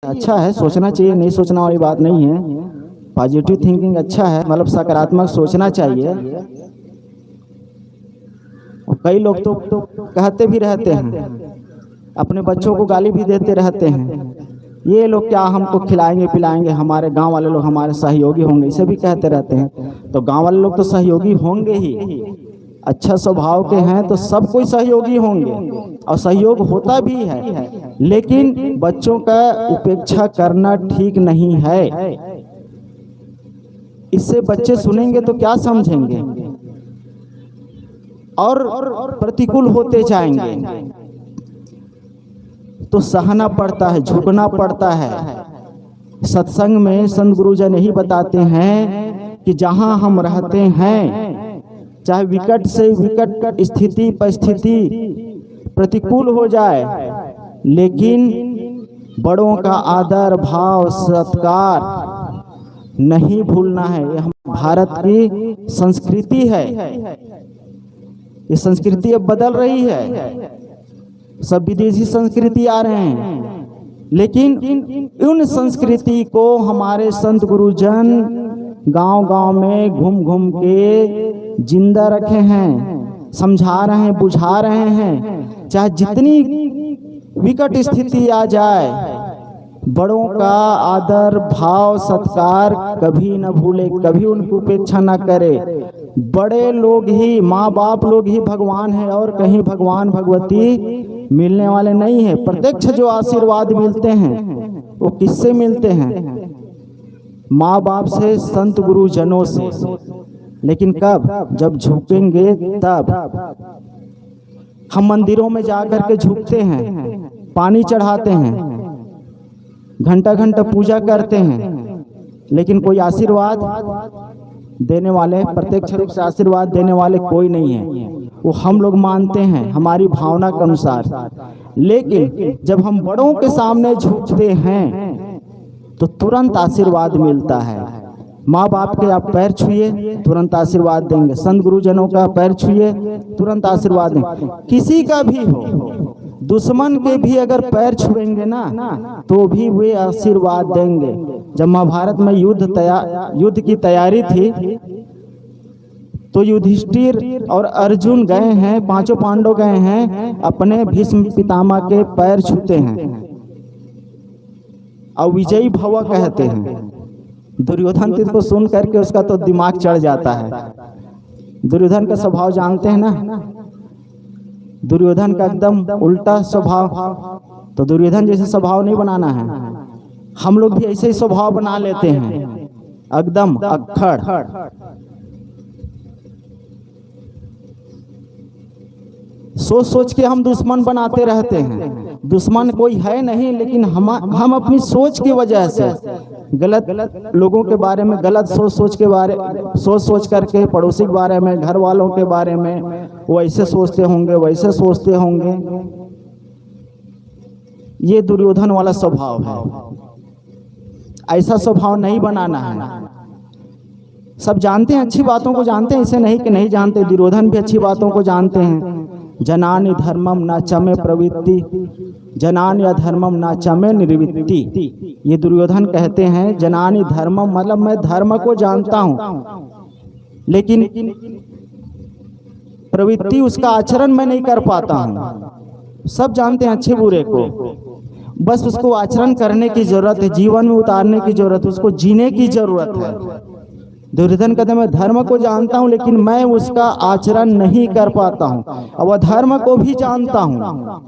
अच्छा है, सोचना चाहिए, नहीं सोचना वाली बात नहीं है। पॉजिटिव थिंकिंग अच्छा है, मतलब सकारात्मक सोचना चाहिए। कई लोग तो कहते भी रहते हैं, अपने बच्चों को गाली भी देते रहते हैं, ये लोग क्या हमको खिलाएंगे पिलाएंगे, हमारे गांव वाले लोग हमारे सहयोगी होंगे, इसे भी कहते रहते हैं। तो गांव वाले लोग तो सहयोगी होंगे ही, अच्छा स्वभाव के हैं तो सब कोई सहयोगी होंगे और सहयोग होता भी है, लेकिन बच्चों का उपेक्षा करना ठीक नहीं है। इससे बच्चे सुनेंगे तो क्या समझेंगे और प्रतिकूल होते जाएंगे। तो सहना पड़ता है, झुकना पड़ता है। सत्संग में संत गुरुजन यही बताते हैं कि जहां हम रहते हैं, चाहे विकट से विकट स्थिति परिस्थिति प्रतिकूल हो जाए, लेकिन बड़ों का आदर भाव सत्कार नहीं भूलना है। यह हम भारत की संस्कृति है। ये संस्कृति अब बदल रही है, सब विदेशी संस्कृति आ रहे हैं, लेकिन उन संस्कृति को हमारे संत गुरुजन गांव-गांव में घूम घूम के जिंदा रखे हैं, समझा रहे हैं, बुझा रहे हैं। चाहे जितनी विकट स्थिति आ जाए, बड़ों का आदर भाव सत्कार कभी न भूले, कभी उनकी उपेक्षा न करे। बड़े लोग ही, माँ बाप लोग ही भगवान है, और कहीं भगवान भगवती मिलने वाले नहीं है। प्रत्यक्ष जो आशीर्वाद मिलते हैं वो किससे मिलते हैं? माँ बाप से, संत गुरुजनों से। लेकिन कब? जब झुकेंगे तब। हम मंदिरों में जाकर के झुकते हैं, पानी चढ़ाते हैं, घंटा घंटा पूजा करते हैं, लेकिन कोई आशीर्वाद देने वाले, प्रत्यक्ष रूप से आशीर्वाद देने वाले कोई नहीं है। वो हम लोग मानते हैं हमारी भावना के अनुसार। लेकिन जब हम बड़ों के सामने झुकते हैं तो तुरंत आशीर्वाद मिलता है। माँ बाप के आप पैर छुए, तुरंत आशीर्वाद देंगे। संत गुरुजनों का पैर छुए, तुरंत आशीर्वाद देंगे। किसी का भी हो, दुश्मन के भी अगर पैर छुएंगे ना, तो भी वे आशीर्वाद देंगे। जब महाभारत में युद्ध की तैयारी थी, तो युधिष्ठिर और अर्जुन गए हैं, पांचों पांडव गए हैं, अपने भीष्म पितामह के पैर छूते हैं और विजयी भव कहते हैं। दुर्योधन को सुन करके उसका तो दिमाग चढ़ जाता है। दुर्योधन का स्वभाव जानते हैं ना, दुर्योधन का एकदम उल्टा स्वभाव। तो दुर्योधन जैसे स्वभाव नहीं बनाना है, हम लोग भी ऐसे ही स्वभाव बना लेते हैं, एकदम अक्खड़। सोच सोच के हम दुश्मन बनाते रहते हैं। दुश्मन कोई है नहीं, लेकिन हम अपनी सोच की वजह से गलत लोगों के बारे में गलत सोच करके, पड़ोसी के बारे में, घर वालों के बारे में, वो ऐसे सोचते होंगे, वैसे सोचते होंगे। ये दुर्योधन वाला स्वभाव है। ऐसा स्वभाव नहीं बनाना है। सब जानते हैं, अच्छी बातों को जानते हैं, ऐसे नहीं कि नहीं जानते। दुर्योधन भी अच्छी बातों को जानते हैं। जनानि धर्मम न चमे प्रवृत्ति, जनानि अधर्मम न चमे निर्वृत्ति। ये दुर्योधन कहते हैं जनानि धर्मम, मतलब मैं धर्म को जानता हूं, लेकिन प्रवृत्ति उसका आचरण मैं नहीं कर पाता हूं। सब जानते हैं अच्छे बुरे को, बस उसको आचरण करने की जरूरत है, जीवन में उतारने की जरूरत है, उसको जीने की जरूरत है। दुर्योधन कहते मैं धर्म को जानता हूं, लेकिन मैं उसका आचरण नहीं कर पाता हूं। और धर्म को भी जानता हूं,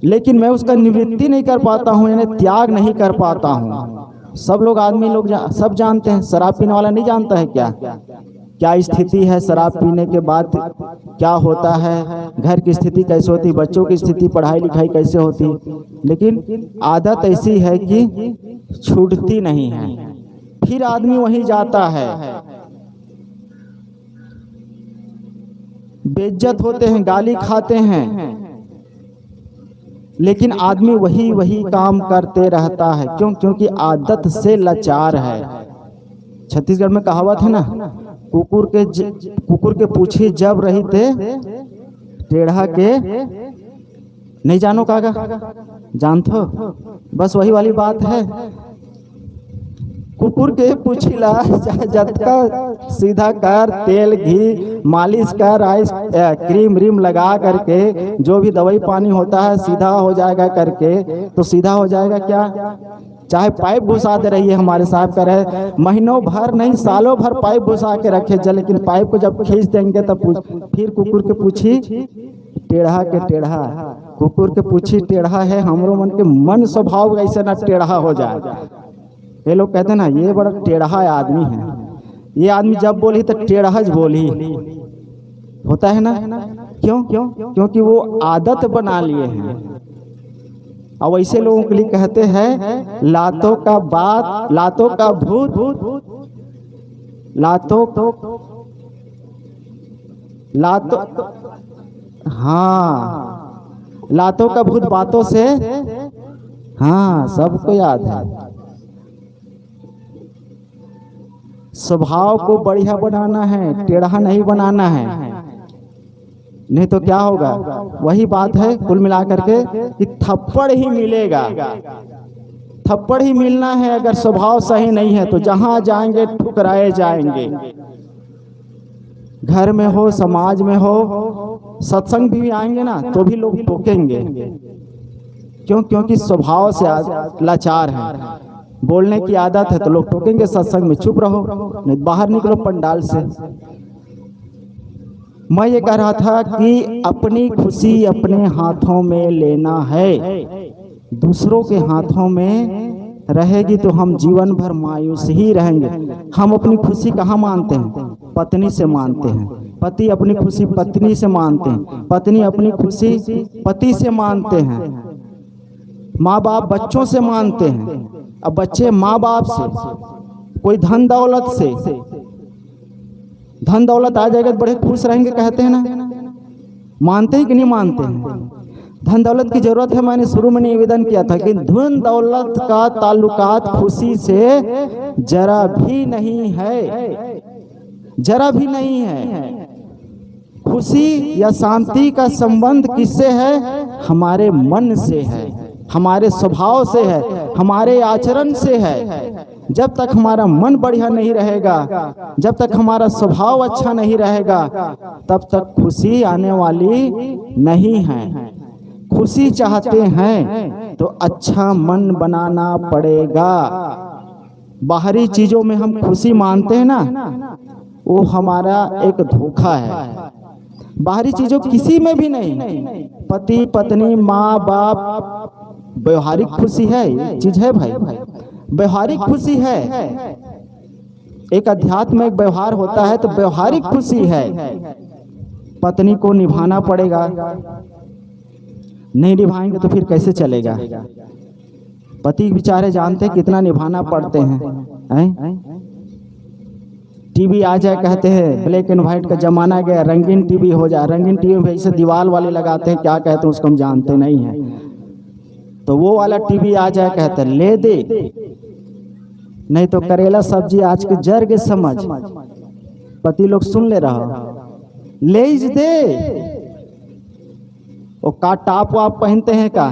लेकिन मैं उसका निवृत्ति नहीं कर पाता हूं, यानी त्याग नहीं कर पाता हूं। सब लोग सब जानते हैं। शराब पीने वाला नहीं जानता है क्या स्थिति है शराब पीने के बाद, क्या होता है, घर की स्थिति कैसे होती, बच्चों की स्थिति, पढ़ाई लिखाई कैसे होती। लेकिन आदत ऐसी है कि छूटती नहीं है, फिर आदमी वहीं जाता है। बेइज्जत होते हैं, गाली खाते हैं, लेकिन आदमी वही काम करते रहता है। क्यों? क्योंकि आदत से लाचार है। छत्तीसगढ़ में कहावत है ना, कुकुर के पूछी जब रही थे, टेढ़ा के नहीं जानो कागा, जानथो? बस वही वाली बात है। कुकुर के पूछिला जतका सीधा कर, तेल घी मालिश कर, आइस क्रीम व्रीम लगा करके जो भी दवाई पानी होता है सीधा हो जाएगा करके, तो सीधा हो जाएगा क्या? चाहे पाइप घुसा दे रही है, हमारे साहब कह रहे महीनों भर नहीं सालों भर पाइप घुसा के रखे जा, लेकिन पाइप को जब खींच देंगे तब फिर कुकुर के पूछी टेढ़ा के टेढ़ा, कुकुर के पूछी टेढ़ा है, हमरो मन के मन स्वभाव ऐसे ना टेढ़ा हो जाए। ये लोग कहते हैं ना ये बड़ा टेढ़ा आदमी है, ये आदमी जब बोली तो टेढ़ा बोली, होता है ना? क्यों? क्योंकि वो आदत बना लिए हैं। और वैसे लोगों के लिए कहते हैं लातों का बात, लातों का भूत, लातों हाँ, लातों का भूत बातों से, हाँ सबको याद है। स्वभाव को बढ़िया बनाना है, टेढ़ा नहीं बनाना है, नहीं तो क्या होगा? वही बात है कुल मिलाकर के कि थप्पड़ ही मिलेगा, थप्पड़ ही मिलना है। अगर स्वभाव सही नहीं है तो जहां जाएंगे ठुकराए जाएंगे। घर में हो, समाज में हो, सत्संग भी आएंगे ना तो भी लोग टोकेंगे। क्यों? क्योंकि स्वभाव से लाचार है, बोलने की आदत है तो लोग टोकेंगे। सत्संग में चुप रहो, नहीं बाहर निकलो पंडाल से। मैं ये कह रहा था कि अपनी खुशी अपने हाथों में लेना है, दूसरों के हाथों में रहेगी तो हम जीवन भर मायूस ही रहेंगे। हम अपनी खुशी कहाँ मानते हैं? पत्नी से मानते हैं। पति अपनी खुशी पत्नी से मानते हैं, पत्नी अपनी खुशी पति से मानते हैं, माँ बाप बच्चों से मानते हैं, अब बच्चे माँ बाप से, कोई धन दौलत से। धन दौलत आ जाएगा तो बड़े खुश रहेंगे कहते हैं ना, मानते हैं कि नहीं मानते हैं? धन दौलत की जरूरत है। मैंने शुरू में निवेदन किया था कि धन दौलत का ताल्लुकात खुशी से जरा भी नहीं है, जरा भी नहीं है। खुशी या शांति का संबंध किससे है? हमारे मन से है, हमारे स्वभाव से है, हमारे आचरण से है। जब तक हमारा मन बढ़िया नहीं रहेगा, जब तक हमारा स्वभाव अच्छा नहीं रहेगा, तब तक खुशी आने वाली नहीं है। खुशी चाहते हैं तो अच्छा मन बनाना पड़ेगा। बाहरी चीजों में हम खुशी मानते हैं ना, वो हमारा एक धोखा है। बाहरी चीजों किसी में भी नहीं। पति पत्नी माँ बाप व्यवहारिक खुशी है, चीज है भाई, व्यवहारिक खुशी है। एक अध्यात्मिक व्यवहार होता है तो व्यवहारिक खुशी है। पत्नी को निभाना पड़ेगा, नहीं निभाएंगे तो फिर कैसे चलेगा? पति बेचारे जानते हैं कितना निभाना पड़ते हैं। टीवी आ जाए कहते हैं ब्लैक एंड व्हाइट का जमाना गया, रंगीन टीवी हो जाए। रंगीन टीवी में ऐसे दीवार वाले लगाते हैं, क्या कहते हैं उसको हम जानते नहीं हैं। तो वो वाला टीवी आ जाए कहते हैं ले दे, नहीं तो करेला सब्जी आज के जर के समझ। पति लोग सुन ले रहा, ले दे। वो का टाप वाप पहनते हैं का,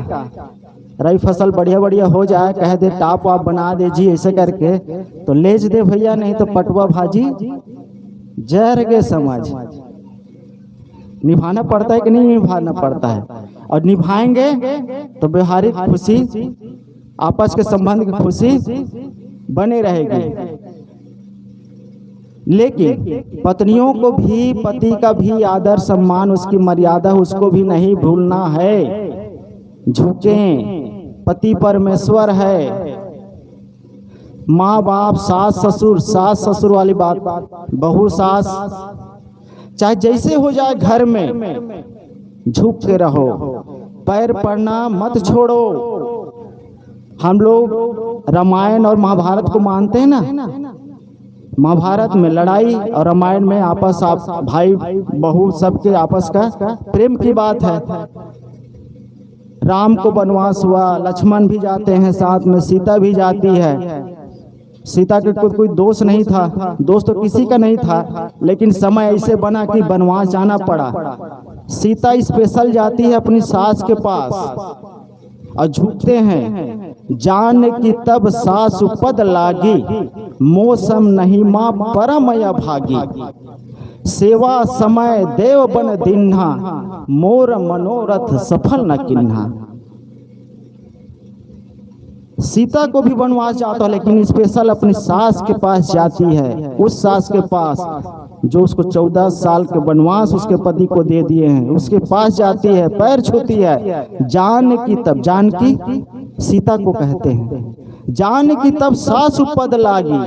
रई फसल बढ़िया बढ़िया हो जाए कह दे टाप वाप बना दे जी ऐसे करके, तो लेज दे भैया, नहीं तो पटुआ भाजी जर के समझ। निभाना पड़ता है कि नहीं निभाना पड़ता है? और निभाएंगे तो व्यवहारिक खुशी, आपस के संबंध की खुशी बने रहेगी। लेकिन पत्नियों को भी, पति का भी आदर सम्मान, उसकी मर्यादा उसको भी नहीं भूलना है। झुकें, पति परमेश्वर है। माँ बाप सास ससुर वाली बात, बहू सास, चाहे जैसे हो जाए घर में झुक के रहो, पैर पड़ना मत छोड़ो। हम लोग रामायण और महाभारत को मानते हैं ना। महाभारत में लड़ाई और रामायण में आपस भाई बहू सबके आपस का प्रेम की बात है। राम को वनवास हुआ, लक्ष्मण भी जाते हैं साथ में, सीता भी जाती है। सीता के कोई दोष नहीं था, दोष तो किसी का नहीं था, लेकिन समय ऐसे बना कि वनवास जाना पड़ा। सीता स्पेशल जाती है अपनी सास के पास और झुकते हैं, जान की तब सास पद लागी, मौसम नहीं माँ परम भागी, सेवा समय देव बन दिन्हा, मोर मनोरथ सफल न किन्हा। सीता को भी वनवास जाता है, लेकिन स्पेशल अपनी सास के पास जाती है, उस सास के पास जो उसको 14 साल के वनवास उसके पति को दे दिए हैं, उसके पास जाती है, पैर छूती है। जान की तब, जानकी सीता को कहते हैं, जान की तब सासु पद लागी,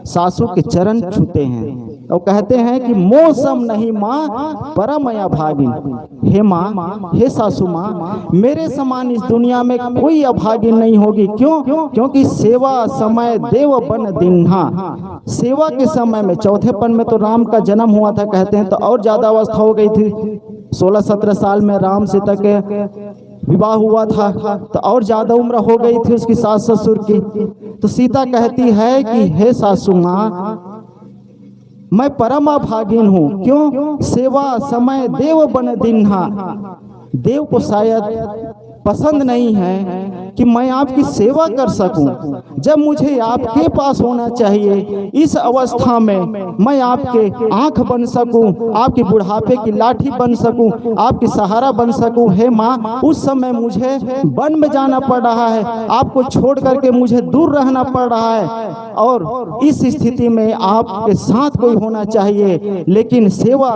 सासू के चरण छूते हैं और कहते हैं कि मौसम नहीं माँ परम अभागिन। हे माँ, हे सासू माँ, मेरे समान इस दुनिया में कोई अभागिन नहीं होगी। क्यों? क्योंकि सेवा समय देव बन दिन्हा, सेवा के समय में, चौथे पन में तो राम का जन्म हुआ था कहते हैं, तो और ज्यादा अवस्था हो गई थी। 16-17 साल में राम सीता के विवाह हुआ था, तो और ज्यादा उम्र हो गई थी उसकी सास ससुर की। तो सीता कहती है कि हे सासू माँ, मैं परम अभागिन हूँ। क्यों? सेवा समय देव बन दिन्हा, देव को शायद पसंद नहीं है कि मैं आपकी सेवा कर सकूं, जब मुझे आपके पास होना चाहिए। इस अवस्था में मैं आपके आंख बन सकूं, आपकी बुढ़ापे की लाठी बन सकूं, आपकी सहारा बन सकूं। हे माँ, उस समय मुझे वन में जाना पड़ रहा है, आपको छोड़ करके मुझे दूर रहना पड़ रहा है, और इस स्थिति में आपके साथ कोई होना चाहिए। लेकिन सेवा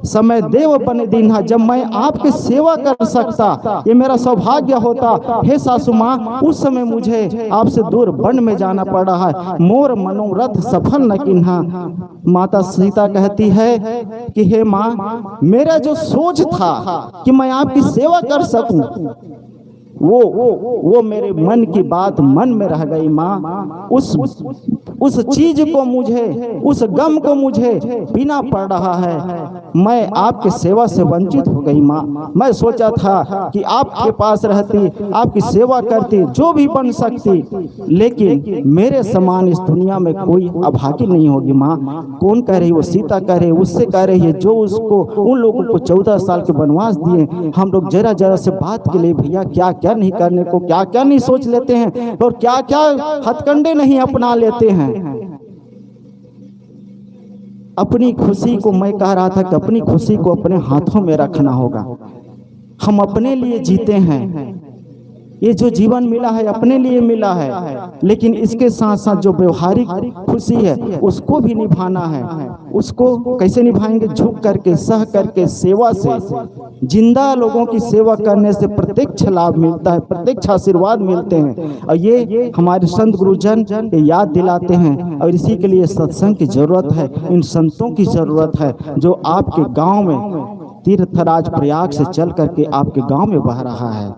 समय देव बन दिन्हा, जब मैं आपकी सेवा कर सकता, ये मेरा सौभाग्य होता। हे सासू माँ, उस समय मुझे आपसे दूर वन में जाना पड़ रहा है, मोर मनोरथ सफल न किन्हा। माता सीता कहती है कि हे माँ, मेरा जो सोच था कि मैं आपकी सेवा कर सकूं, वो मेरे मन की बात मन में रह गई माँ। उस चीज को मुझे, उस गम को मुझे पीना पड़ रहा है। मैं आपके सेवा से वंचित हो गई माँ। मैं सोचा था कि आपके पास रहती, आपकी सेवा करती, जो भी बन सकती, लेकिन मेरे समान इस दुनिया में कोई अभागी नहीं होगी माँ। कौन कह रही? वो सीता कह रही, उससे कह रही है जो उसको, उन लोगों को 14 साल के वनवास दिए। हम लोग जरा जरा से बात के लिए भैया क्या क्या नहीं करने को, क्या क्या नहीं सोच लेते हैं, और क्या क्या हथकंडे नहीं अपना लेते हैं। अपनी खुशी को, मैं कह रहा था कि अपनी खुशी को अपने हाथों में रखना होगा। हम अपने लिए जीते हैं, ये जो जीवन मिला है अपने लिए मिला है, लेकिन इसके साथ साथ जो व्यवहारिक खुशी है उसको भी निभाना है। उसको कैसे निभाएंगे? झुक करके, सह करके, सेवा से। जिंदा लोगों की सेवा करने से प्रत्यक्ष लाभ मिलता है, प्रत्यक्ष आशीर्वाद मिलते हैं, और ये हमारे संत गुरुजन याद दिलाते हैं। और इसी के लिए सत्संग की जरूरत है, इन संतों की जरूरत है जो आपके गांव में तीर्थराज प्रयाग से चल करके आपके गांव में बह रहा है।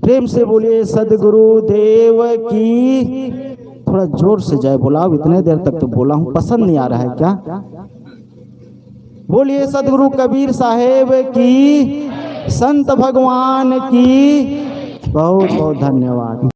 प्रेम से बोलिए सदगुरु देव की। थोड़ा जोर से जय बोलाओ, इतने देर तक तो बोला हूं, पसंद नहीं आ रहा है क्या? बोलिए सदगुरु कबीर साहेब की, संत भगवान की। बहुत बहुत धन्यवाद।